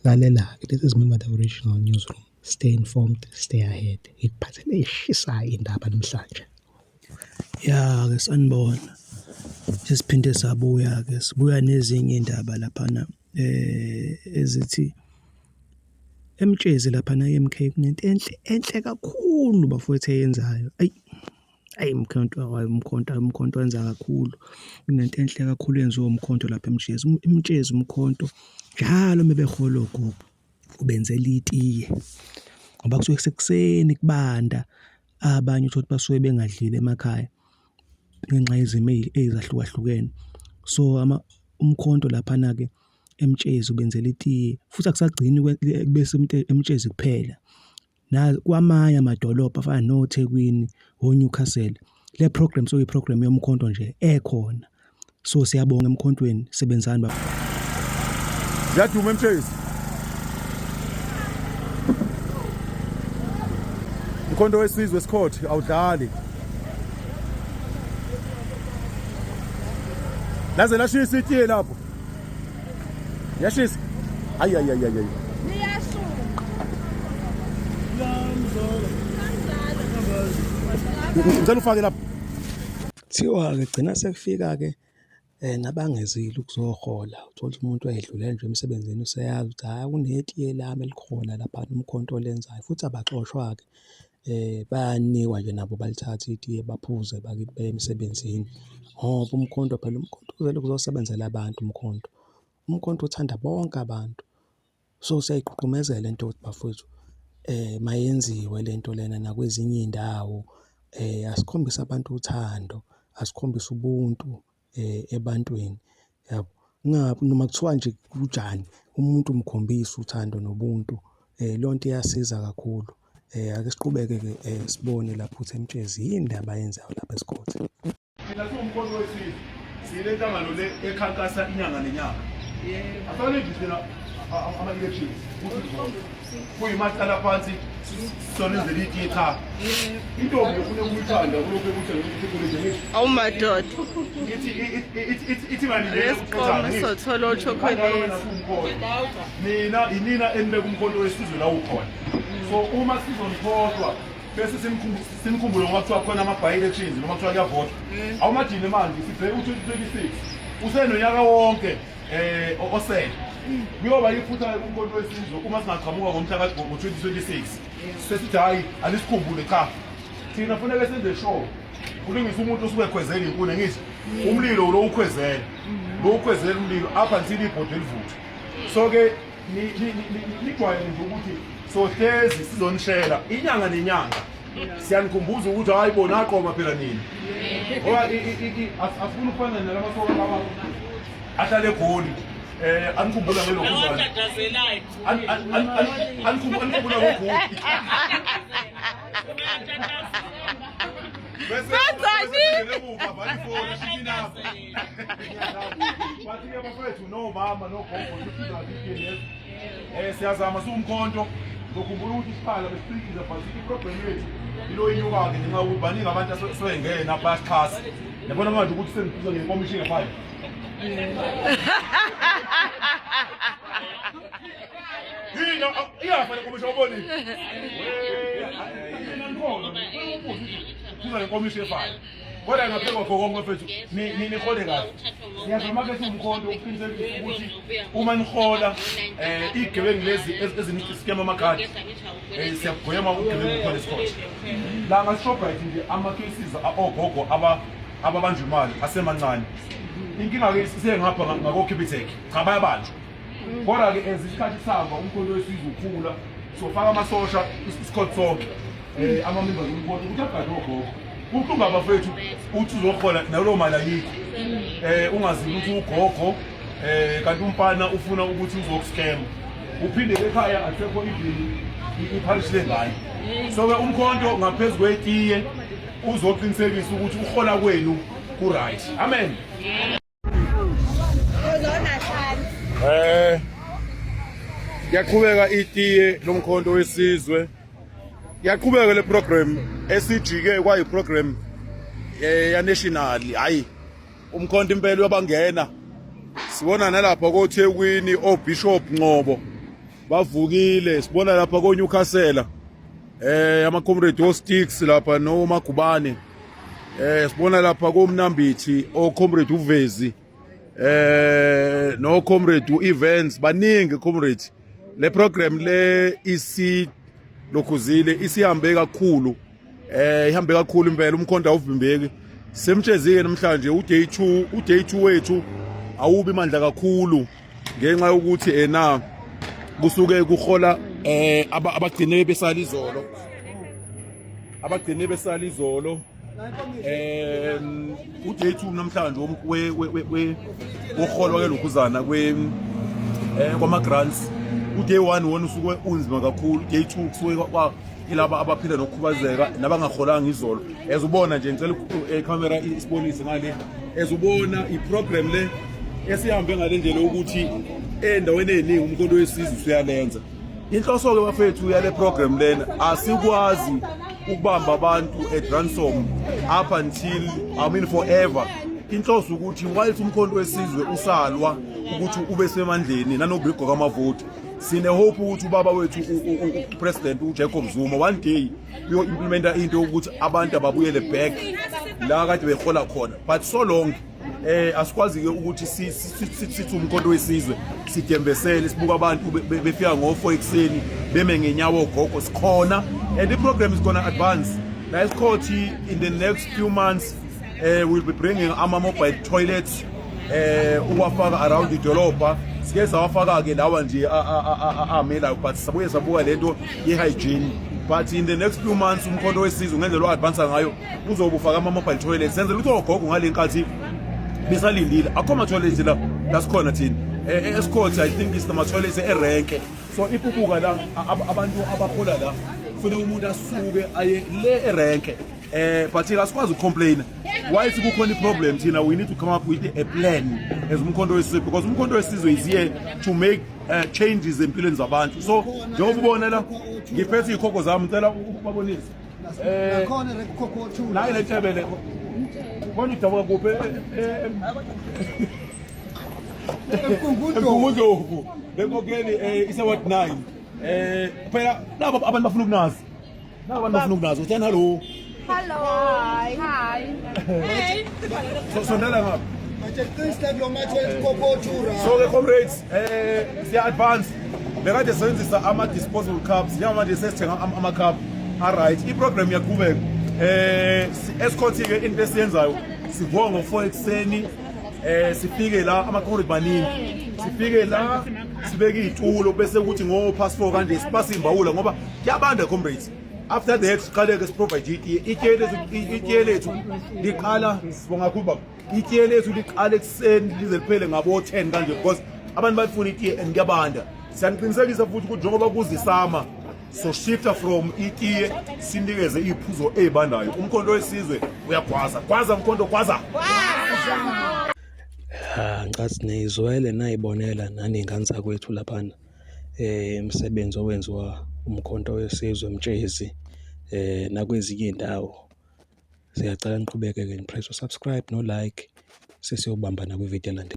This is Member the Original Newsroom. Stay informed, stay ahead. Ikuphathele eshisayo indaba namhlanje. Ya ke sanibona. Sesiphinde sabuya ke sibuya nezinye indaba laphana ezithi emtshezi laphana eMK kunento enhle kakhulu bafowethu eyenzayo. Ayi umkhonto wenza kakhulu. Kunento enhle kakhulu yenziwa umkhonto lapha emtshezi umkhonto njalo mebehola ogogo ubenzela itiye. Ngoba kusuke sekuseni kubanda abanye uthi basuke bengadlile emakhaya ngenxa yezimo ezahlukahlukene. So umkhonto laphana ke emtshezi ubenzela itiye futhi akusagcini bese emtshezi kuphela. Na kwamanye amadolobha afana noThekwini, oNewcastle. Le program so iprogram yomkhonto nje ekhona. So siyabonga emkhontweni sebenzani baba. Ziyaduma emtshezi. Umkhonto wesizwe eScott awudlali. Laze lashisa itiye lapho. Yashisa. Ayi. Ngicela ufake lapho. Thiwa ke gcina sekufika ke nabangezile ukuzohola. Uthola umuntu ayedlule nje emsebenzini useyazi ukuthi hayi kunetiye lami elikhona lapha umkhonto lenzayo futhi abaxoshwa ke bayanikwa nje nabo balithatha itiye baphuze bakibe emsebenzini. Ngoba umkhonto phela umkhonto uzele kuzosebenzela abantu umkhonto. Umkhonto uthanda bonke abantu. So siyayiqhumezela into bafowethu mayenziwe lento lena nakwezinye indawo asikhombisa abantu uthando, asikhombisa ubuntu ebantwini. Yabo. Noma kuthiwa nje kunjani umuntu umkhombisa uthando nobuntu lonto iyasiza kakhulu. Ake siqhubeke ke sibone lapho uThemtshezi indaba yenzayo lapha eScott. Mina siwumkhonto wesizwe. Sile nhlangano le ekhankasa inyanga nenyanga. Yebo. Afanele nje thina ama-elections kuyimatsala phansi sonenzela itiye ekhaya. Intombi ufuna ukuyithanda kulokhu ekuthi awumadoda ithi ngalindele esiqoma sothola uchocolate. Mina enibeka umkhonto wesizwe la ukhona. So uma sizoniphohlwa bese sinikhumbule ngoba kuthiwa khona ama-by-elections noma kuthiwa kuyavotwa. Awumadini manje sibheke u-2026 usenonyaka wonke osele. Kuyoba iphutha umkhonto wesizwe uma singaqhamuka ngomhla ngo-2026 sesithi hayi alisikhumbule cha. Thina kufanele senze show ulungisa umuntu osuke ekhwezela inkuni ngithi umlilo lo ukhwezela umlilo apha until ibhodi livuthe. So ke nijwayele nje ukuthi sohlezi sizonishela inyanga nenyanga siyanikhumbuza ukuthi hayi bona aqoma phela nini ngoba asifuna ukufana nalamasoka lawa ahlale eGoli anikhumbula ngelo kuzana anikhumbula ngoGoli bese ngemuva bayifona shikinapha bathi ke bafethu no mama no gogo ukuthi siyazama siwumkhonto ngokhumbula ukuthi isikhala besiphikiza basithi iprogram yethu ilo inyuka-ke ngenxa yokuthi baningi abantu asebengena bayasikhasa yabona manje ukuthi sengiphuza ngenkomishi ngefayo yina iyafa lenkomishi awubonile phuza ngenkomishi efayo kodwa ngaphekwa konke mfethu nihole kahle. Ngiyazama ke siwumkhonto ukuqinisekisa ukuthi uma nihola igebengu lezi ezinisikema amakhadi siyagwema ugebengu khona eScott. La ngaShoprite nje ama-cases ogogo ababanjwa imali asemancane. Inkinga ke sisengapha ngako-Capitec cha bayabanjwa. Kodwa ke isikhathi sihamba umkhonto wesizwe ukhula sofaka amasosha iScott sonke ama-members omkhonto ukuthi agade ogogo. Ubuhlungu abafethu uthi uzohola nalo mali ayikho. Ungazi ukuthi ugogo kanti umfana ufuna ukuthi uzokuscam. Uphinde ekhaya asekho idini iparish lengayo. So ke umkhonto ngaphezulu kwetiye uzoqinisekisa ukuthi uhola kwenu ku right. Amen. Yaqhubeka itiye lomkhonto wesizwe. Yaqhubeka le program esijike kwayi program ya national hayi umkhonto impela uyabangena sibona nalapha koThekwini oBishop Ncobo bavukile sibona lapha ko Newcastle ama comrade o Sticks lapha no Magubane sibona lapha ko Mnambithi o comrade uVezi no comrade uEvents baningi comrade le program le isilokhuzile isihambe kakhulu ihambe kakhulu impela umkhonto awuvimbeki semtshezike namhlanje uday 2 wethu awubi mandla kakhulu ngenxa yokuthi kusuke kuhola abagcine besala izolo uday 2 namhlanje woholwa ke lokhuzana kwama grants uday 1 wona usuke unzima kakhulu uday 2 kusuke ilaba abaphila nokukhubazeka nabangaholanga izolo ezubona nje ngicela icamera isibonise ngale ezubona iprogram le esihambe ngale ndlela ukuthi endaweni eziningi umkhonto wesizwe uyalenza inhloso ke bafethu yale program lena asikwazi ukubamba abantu eDransom up until forever inhloso ukuthi while umkhonto wesizwe usalwa ukuthi ube semandleni nanobhigo kamavoti sine hope ukuthi ubaba wethu upresident uJacob Zuma one day uyo implementa into ukuthi abantu ababuyele back la kade behola khona but so long asikwazi ke ukuthi sithi umkhonto wesizwe sidembesele sibuka abantu befika ngo4 ekseni beme ngenyawo gogo sikhona and the program is going to advance la isikhothi in the next few months we'll be bringing ama mobile toilets uwafaka around idolobha sike sawafaka ke lawa nje amela but sabuye sabuka lento ye-hygiene but in the next few months umkhonto wesizwe ngendlela oadvance ngayo uzobufaka ama mobile toilets senze ukuthi ogogo ngale nkathi besalindile akho ama toilets la sikhona thina esikhothi I think is the toilets erenke so ipubuka la abantu abakhola la kufanele umuntu asuke aye le erenke but asikwazi ucomplain why sikukhona iproblem thina we need to come up with a plan as umkhonto wesizwe because umkhonto wesizwe is here to make changes empilweni zabantu so njengoba ubona la ngiphethe ikhokho zami ngicela ubabonise nakhona lekhokho 2 la ile tebele ubona udabuka kuphi Mkungundo bekokeni iseward 9 phela labo abantu bafuna ukunazi uthena hello Hi. sondela ngapha Aqinisekisa lo mathe lekhokho 2 so ke comrades siya advance bekade senzisa ama disposable cups njengamanje sesithenga ama cup alright iprogram yaqhubeka esikhothi ke into esiyenzayo sivuka ngo4 ekseni sifike la ama-comrade baningi sifike la sibeke izitulo bese ukuthi ngo-4 kanje sipasa imbawula ngoba kuyabanda comrades after that siqale-ke siprovide itiye lethu liqala sibonga kakhulu baba itiye lethu liqala ekuseni lize liphele ngabo-10 kanje because abantu bayifuna itiye and kuyabanda siyaniqinisekisa futhi ukuthi njengoba kuzisama so shifta from itiye sinikeze iy'phuzo ey'bandayo umkhonto wesizwe uyagwaza mkhonto gwaza Ngicathi nizwele nayibonela naningane zakwethu laphana umsebenzi owenziwa umkhonto wesizwe Mtshezi nakwezinye indawo siyacela niqhubeke ke nipress subscribe no like sesiyobamba na kwivideo elandelayo.